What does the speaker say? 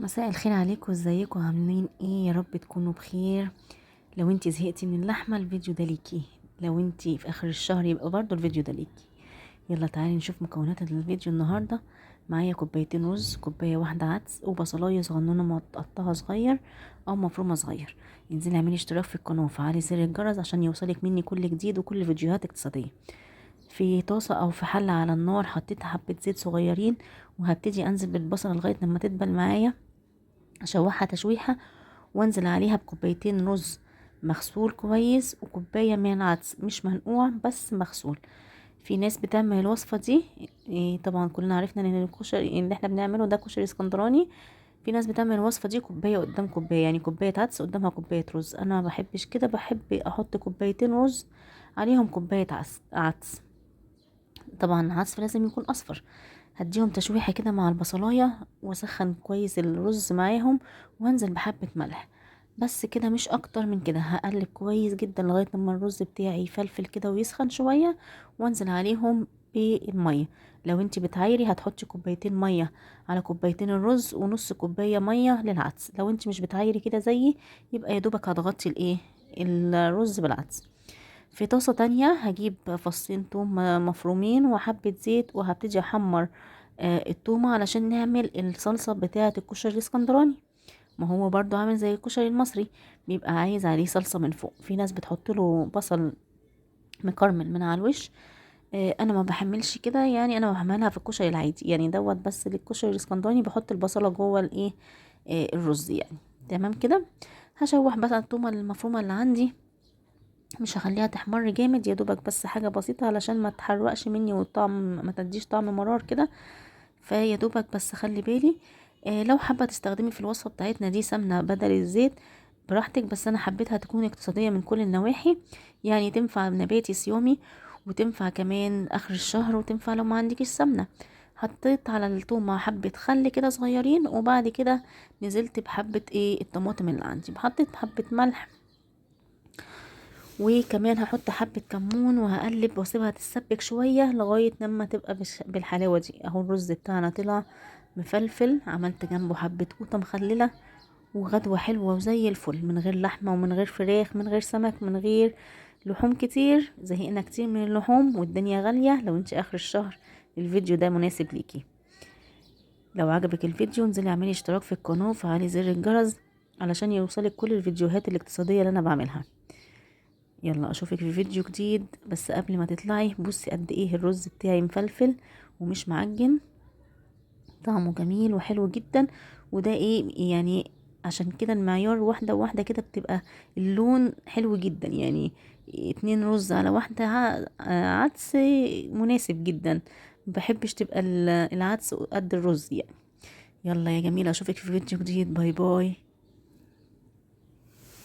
مساء الخير عليكم، ازيكم عاملين ايه؟ يا رب تكونوا بخير. لو انت زهقتي من اللحمه الفيديو ده ليكي، لو انت في اخر الشهر يبقى برضو الفيديو ده ليكي. يلا تعالي نشوف مكونات الفيديو النهارده. معايا كوبايتين رز، كوبايه واحده عدس، وبصلايه صغنونه متقطعه صغير او مفرومه صغير. انزلي اعملي اشتراك في القناه وفعلي زر الجرس عشان يوصلك مني كل جديد وكل فيديوهات اقتصاديه. في طاسه او في حله على النار حطيت حبه زيت صغيرين، وهبتدي انزل بالبصله لغايه لما تدبل معايا، اشوحها تشويحة، وانزل عليها بكوبايتين رز مغسول كويس وكوباية من العدس مش منقوع بس مغسول. في ناس بتعمل الوصفة دي، طبعا كلنا عرفنا ان الكشري اللي احنا بنعمله ده كشري اسكندراني. في ناس بتعمل الوصفة دي كوباية قدام كوباية، يعني كوباية عدس قدامها كوباية رز. انا ما بحبش كده، بحب احط كوبايتين رز عليهم كوباية عدس. طبعا العدس لازم يكون اصفر. هديهم تشويحة كده مع البصلاية واسخن كويس الرز معاهم، وهنزل بحبة ملح بس كده، مش اكتر من كده. هقلب كويس جدا لغاية لما الرز بتاعي يفلفل كده ويسخن شوية، وانزل عليهم بالمية. لو انتي بتعايري هتحطي كوبايتين مية على كوبايتين الرز ونص كوباية مية للعدس. لو انتي مش بتعايري كده زيي يبقى يدوبك هتغطي الرز بالعدس. في طاسة تانية هجيب فصين توم مفرومين وحبة زيت، وهبتدي احمر التومة علشان نعمل الصلصة بتاعة الكشري الاسكندراني. ما هو برضو عامل زي الكشري المصري، بيبقى عايز عليه صلصة من فوق. في ناس بتحط له بصل مكرمل من على الوش، انا ما بحملش كده، يعني انا بحملها في الكشري العادي يعني دوت. بس للكشري الاسكندراني بحط البصلة جوه الايه، الرز يعني. تمام كده. هشوح بقى التومة المفرومة اللي عندي، مش هخليها تحمر جامد، يا دوبك بس حاجه بسيطه علشان ما تحرقش مني والطعم ما تديش طعم مرار كده. فيا دوبك بس خلي بالي. لو حابه تستخدمي في الوصفه بتاعتنا دي سمنه بدل الزيت براحتك، بس انا حبيتها تكون اقتصاديه من كل النواحي، يعني تنفع نباتي صيامي، وتنفع كمان اخر الشهر، وتنفع لو ما عندكش سمنه. حطيت على التومه حبه خل كده صغيرين، وبعد كده نزلت بحبه الطماطم اللي عندي، حطيت حبه ملح، وكمان هحط حبة كمون، وهقلب واسيبها تتسبك شوية لغاية لما تبقى بالحلاوة دي. اهو الرز بتاعنا طلع مفلفل، عملت جنبه حبة قوطة مخللة، وغدوة حلوة وزي الفل، من غير لحمة ومن غير فراخ من غير سمك من غير لحوم كتير. زهقنا كتير من اللحوم والدنيا غالية. لو انت اخر الشهر الفيديو ده مناسب ليكي. لو عجبك الفيديو انزلي اعملي اشتراك في القناة وفعلي زر الجرس علشان يوصلك كل الفيديوهات الاقتصادية اللي انا بعملها. يلا اشوفك في فيديو جديد، بس قبل ما تطلعي بصي قد ايه الرز بتاعي مفلفل ومش معجن، طعمه جميل وحلو جدا. وده يعني عشان كده المعيار واحدة واحدة كده بتبقى اللون حلو جدا يعني. 2 رز على واحدة عدس مناسب جدا. مبحبش تبقى العدس قد الرز يعني. يلا يا جميلة اشوفك في فيديو جديد، باي باي.